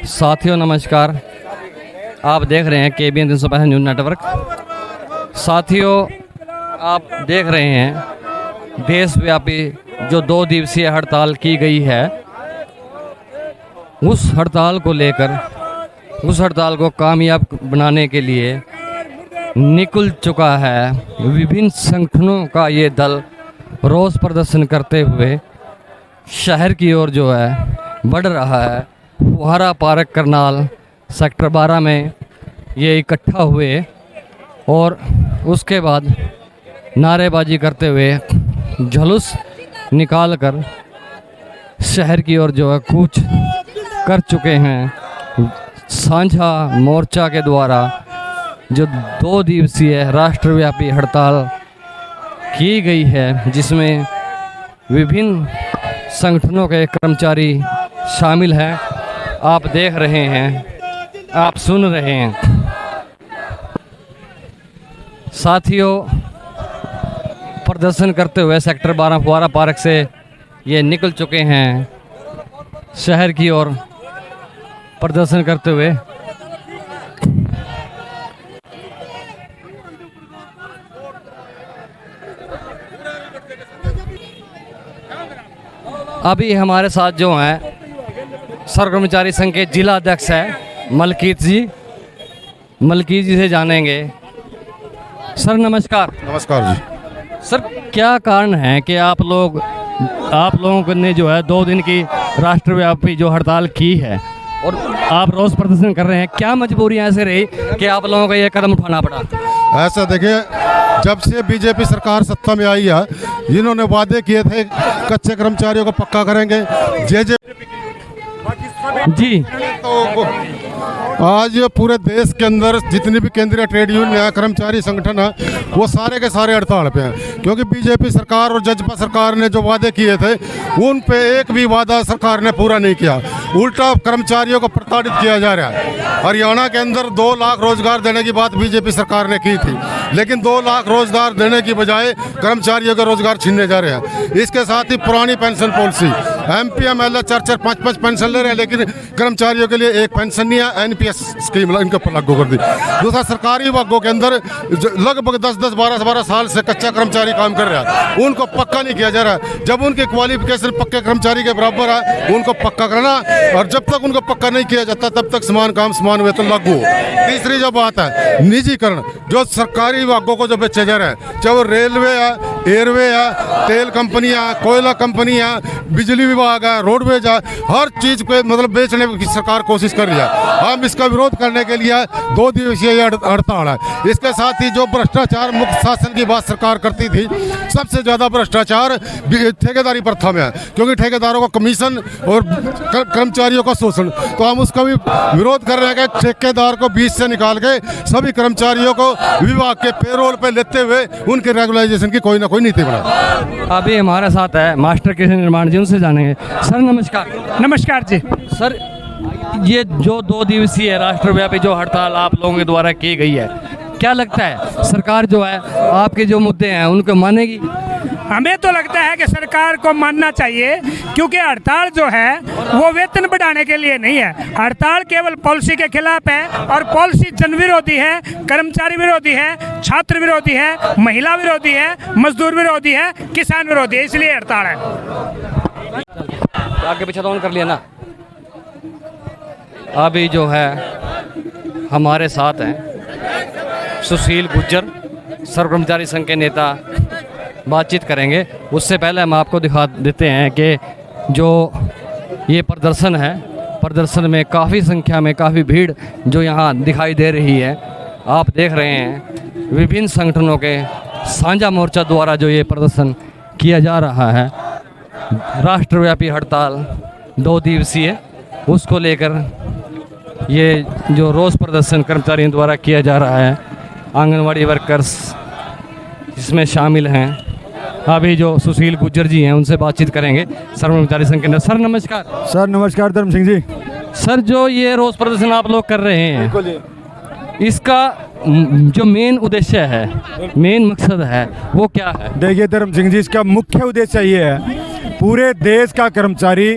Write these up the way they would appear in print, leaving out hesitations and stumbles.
साथियों नमस्कार, आप देख रहे हैं KBN 365 न्यूज़ नेटवर्क। साथियों, आप देख रहे हैं देशव्यापी जो 2 दिवसीय हड़ताल की गई है, उस हड़ताल को लेकर, उस हड़ताल को कामयाब बनाने के लिए निकल चुका है विभिन्न संगठनों का ये दल रोष प्रदर्शन करते हुए शहर की ओर जो है बढ़ रहा है। फुहारा पार्क करनाल सेक्टर 12 में ये इकट्ठा हुए और उसके बाद नारेबाजी करते हुए जुलूस निकाल कर शहर की ओर जो है कूच कर चुके हैं। साझा मोर्चा के द्वारा जो 2 दिवसीय राष्ट्रव्यापी हड़ताल की गई है, जिसमें विभिन्न संगठनों के कर्मचारी शामिल हैं। आप देख रहे हैं, आप सुन रहे हैं। साथियों, प्रदर्शन करते हुए सेक्टर 12 फुहारा पार्क से ये निकल चुके हैं शहर की ओर प्रदर्शन करते हुए। अभी हमारे साथ जो हैं सर्व कर्मचारी संघ के जिला अध्यक्ष हैं मलकीत जी से जानेंगे। सर नमस्कार। नमस्कार जी। सर, क्या कारण है कि आप लोगों ने जो है 2 दिन की राष्ट्रव्यापी जो हड़ताल की है और आप रोष प्रदर्शन कर रहे हैं, क्या मजबूरियां ऐसे रही कि आप लोगों को ये कदम उठाना पड़ा? ऐसा देखिए, जब से बीजेपी सरकार सत्ता में आई है, इन्होंने वादे किए थे कच्चे कर्मचारियों को पक्का करेंगे। जे जी, तो आज पूरे देश के अंदर जितनी भी केंद्रीय ट्रेड यूनियन कर्मचारी संगठन है, वो सारे के सारे हड़ताल पे हैं, क्योंकि बीजेपी सरकार और जजपा सरकार ने जो वादे किए थे उन पे एक भी वादा सरकार ने पूरा नहीं किया। उल्टा कर्मचारियों को प्रताड़ित किया जा रहा है। हरियाणा के अंदर 2 लाख रोजगार देने की बात बीजेपी सरकार ने की थी, लेकिन 2 लाख रोजगार देने की बजाय कर्मचारियों के रोजगार छीनने जा रहे हैं। इसके साथ ही पुरानी pension policy, MP MLA 4-4, 5-5 pension ले रहे हैं, लेकिन कर्मचारियों के लिए एक पेंशन नहीं है। NPS स्कीम इनके ऊपर लागू कर दी। दूसरा, सरकारी विभागों के अंदर लगभग 10-10, 12-12 साल से कच्चा कर्मचारी काम कर रहा है, उनको पक्का नहीं किया जा रहा। जब उनकी क्वालिफिकेशन पक्के कर्मचारी के बराबर है, उनको पक्का करना, और जब तक उनको पक्का नहीं किया जाता तब तक समान काम समान वेतन लागू हो। तीसरी जो बात है निजीकरण, जो सरकारी विभागों को जो बेचे जा रहे हैं, चाहे वो रेलवे है, एयरवे है, तेल कंपनियां, कोयला कंपनियां, बिजली विभाग है, रोडवेज है, हर चीज को मतलब बेचने की सरकार कोशिश कर रही है। हम इसका विरोध करने के लिए 2 दिवसीय हड़ताल है। इसके साथ ही जो भ्रष्टाचार मुक्त शासन की बात सरकार करती थी, सबसे ज्यादा भ्रष्टाचार ठेकेदारी प्रथा में है, क्योंकि ठेकेदारों को कमीशन और कर्मचारियों का शोषण। तो हम उसका भी विरोध कर रहे हैं कि ठेकेदार को बीच से निकाल के सभी कर्मचारियों को विभाग के पेरोल पे लेते हुए उनके रेगुलराइजेशन की कोई ना कोई नीति बनाए। अभी हमारे साथ है मास्टर कृष्ण निर्माण जी, उनसे जानेंगे। सर नमस्कार। नमस्कार जी। सर, ये जो 2 दिवसीय राष्ट्रव्यापी जो हड़ताल आप लोगों के द्वारा की गई है, क्या लगता है सरकार जो है आपके जो मुद्दे हैं उनको मानेगी? हमें तो लगता है कि सरकार को मानना चाहिए, क्योंकि हड़ताल जो है वो वेतन बढ़ाने के लिए नहीं है। हड़ताल केवल पॉलिसी के खिलाफ है, और पॉलिसी जन विरोधी है, कर्मचारी विरोधी है, छात्र विरोधी है, महिला विरोधी है, मजदूर विरोधी है, किसान विरोधी है, इसलिए हड़ताल है। आगे पीछे तो ऑन कर लिया ना। अभी जो है हमारे साथ हैं सुशील गुज्जर, सर्व कर्मचारी संघ के नेता, बातचीत करेंगे। उससे पहले हम आपको दिखा देते हैं कि जो ये प्रदर्शन है, प्रदर्शन में काफ़ी संख्या में काफ़ी भीड़ जो यहाँ दिखाई दे रही है। आप देख रहे हैं विभिन्न संगठनों के साझा मोर्चा द्वारा जो ये प्रदर्शन किया जा रहा है, राष्ट्रव्यापी हड़ताल 2 दिवसीय, उसको लेकर ये जो रोष प्रदर्शन कर्मचारियों द्वारा किया जा रहा है। आंगनवाड़ी वर्कर्स इसमें शामिल हैं। अभी जो सुशील गुज्जर जी हैं उनसे बातचीत करेंगे, सर्व कर्मचारी संघ के। सर नमस्कार। सर नमस्कार धर्म सिंह जी। सर, जो ये रोष प्रदर्शन आप लोग कर रहे हैं, इसका जो मेन उद्देश्य है, मेन मकसद है, वो क्या है? देखिए धर्म सिंह जी, इसका मुख्य उद्देश्य ये है पूरे देश का कर्मचारी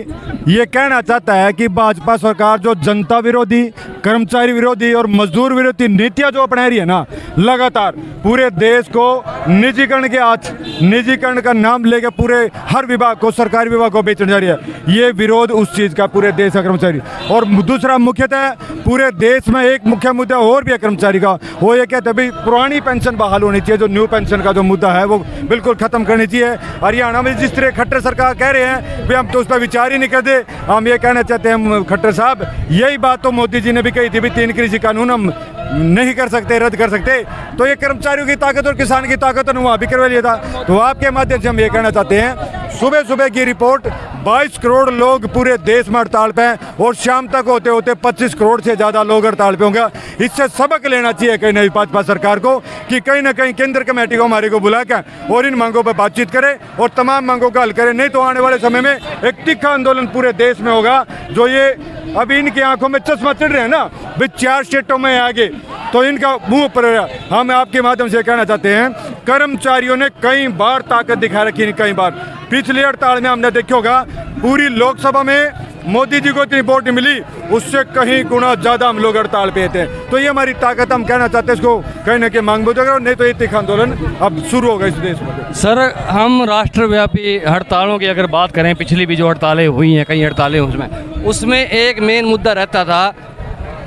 ये कहना चाहता है कि भाजपा सरकार जो जनता विरोधी, कर्मचारी विरोधी और मजदूर विरोधी नीतियां जो अपना रही है ना, लगातार पूरे देश को निजीकरण का नाम लेके पूरे हर विभाग को, सरकारी विभाग को बेचने जा रही है। ये विरोध उस चीज़ का पूरे देश का कर्मचारी। और दूसरा मुख्यतः पूरे देश में एक मुख्य मुद्दा और भी है कर्मचारी का, वो ये कहते हैं भाई पुरानी पेंशन बहाल होनी चाहिए, जो न्यू पेंशन का जो मुद्दा है वो बिल्कुल खत्म करनी चाहिए। हरियाणा में जिस तरह खट्टर सरकार कह रहे हैं भाई हम तो उस पर विचार ही नहीं करते, हम ये कहना चाहते हैं खट्टर साहब, यही बात तो मोदी जी ने भी कही थी भी 3 कृषि कानून हम नहीं कर सकते, रद्द कर सकते, तो ये कर्मचारियों की ताकत और किसान की ताकत वहाँ भी करवा लिया था। तो आपके माध्यम से हम ये कहना चाहते हैं, सुबह सुबह की रिपोर्ट 22 करोड़ लोग पूरे देश में हड़ताल पे हैं और शाम तक होते होते 25 करोड़ से ज़्यादा लोग हड़ताल पे होंगे। इससे सबक लेना चाहिए कहीं ना भाजपा सरकार को कि कहीं ना कहीं केंद्र कमेटी को हमारे को बुला कर और इन मांगों पर बातचीत करे और तमाम मांगों का हल करे, नहीं तो आने वाले समय में एक तीखा आंदोलन पूरे देश में होगा। जो ये अभी इनकी आंखों में चश्मा चढ़ रहे हैं ना, भी 4 स्टेटों में आगे, तो इनका मुंह पर हम आपके माध्यम से कहना चाहते हैं, कर्मचारियों ने कई बार ताकत दिखा रखी है। कई बार पिछली हड़ताल में हमने देखा होगा, पूरी लोकसभा में मोदी जी को इतनी वोट नहीं मिली, उससे कहीं गुना ज्यादा हम लोग हड़ताल पे थे। तो ये हमारी ताकत, हम कहना चाहते हैं इसको कहीं ना कहीं मांग बुझेगा, नहीं तो ये तीखा आंदोलन अब शुरू होगा इस देश में। सर, हम राष्ट्रव्यापी हड़तालों की अगर बात करें, पिछली भी जो हड़तालें हुई हैं, कई हड़तालें उसमें एक मेन मुद्दा रहता था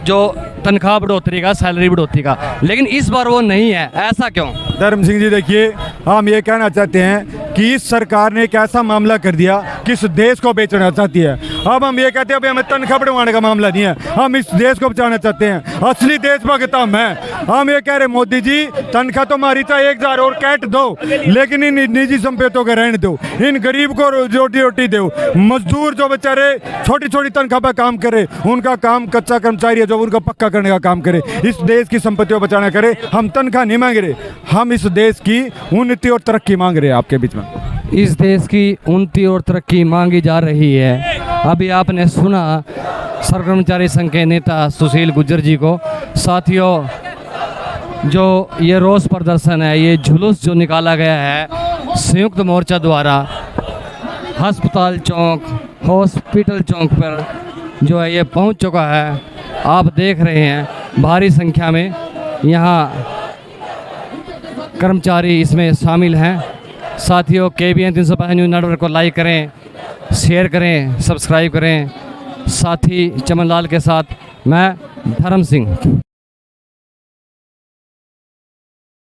जो तनख्वाह बढ़ोतरी का, सैलरी बढ़ोतरी का, लेकिन इस बार वो नहीं है। ऐसा क्यों? धर्म सिंह जी देखिए, हम ये कहना चाहते हैं कि इस सरकार ने एक ऐसा मामला कर दिया कि इस देश को बेचना चाहती है। अब हम ये कहते हैं भाई हमें तनख्वाह बढ़वाने का मामला नहीं है, हम इस देश को बचाना चाहते हैं। असली देशभक्त हम हैं। हम ये कह रहे मोदी जी, तनख्वाह तो हमारी चाहे 1000 और कैट दो, लेकिन इन निजी संपत्तियों को रहने दो, इन गरीब को रोटी रोटी दो। मजदूर जो बेचारे छोटी छोटी तनख्वाह पर काम करे, उनका काम कच्चा कर्मचारी है जो उनका पक्का करने का काम करे, इस देश की संपत्तियों को बचाना करे। हम तनख्वाह नहीं मांग रहे, हम इस देश की उन्नति और तरक्की मांग रहे हैं। आपके बीच में इस देश की उन्नति और तरक्की मांगी जा रही है। अभी आपने सुना सर्व कर्मचारी संघ के नेता सुशील गुर्जर जी को। साथियों, जो ये रोष प्रदर्शन है, ये जुलूस जो निकाला गया है संयुक्त मोर्चा द्वारा अस्पताल चौक, हॉस्पिटल चौक पर जो है ये पहुंच चुका है। आप देख रहे हैं भारी संख्या में यहाँ कर्मचारी इसमें शामिल हैं। साथियों, KBN 365 न्यूज़ नेटवर्क को लाइक करें, शेयर करें, सब्सक्राइब करें। साथी चमन लाल के साथ मैं धर्म सिंह।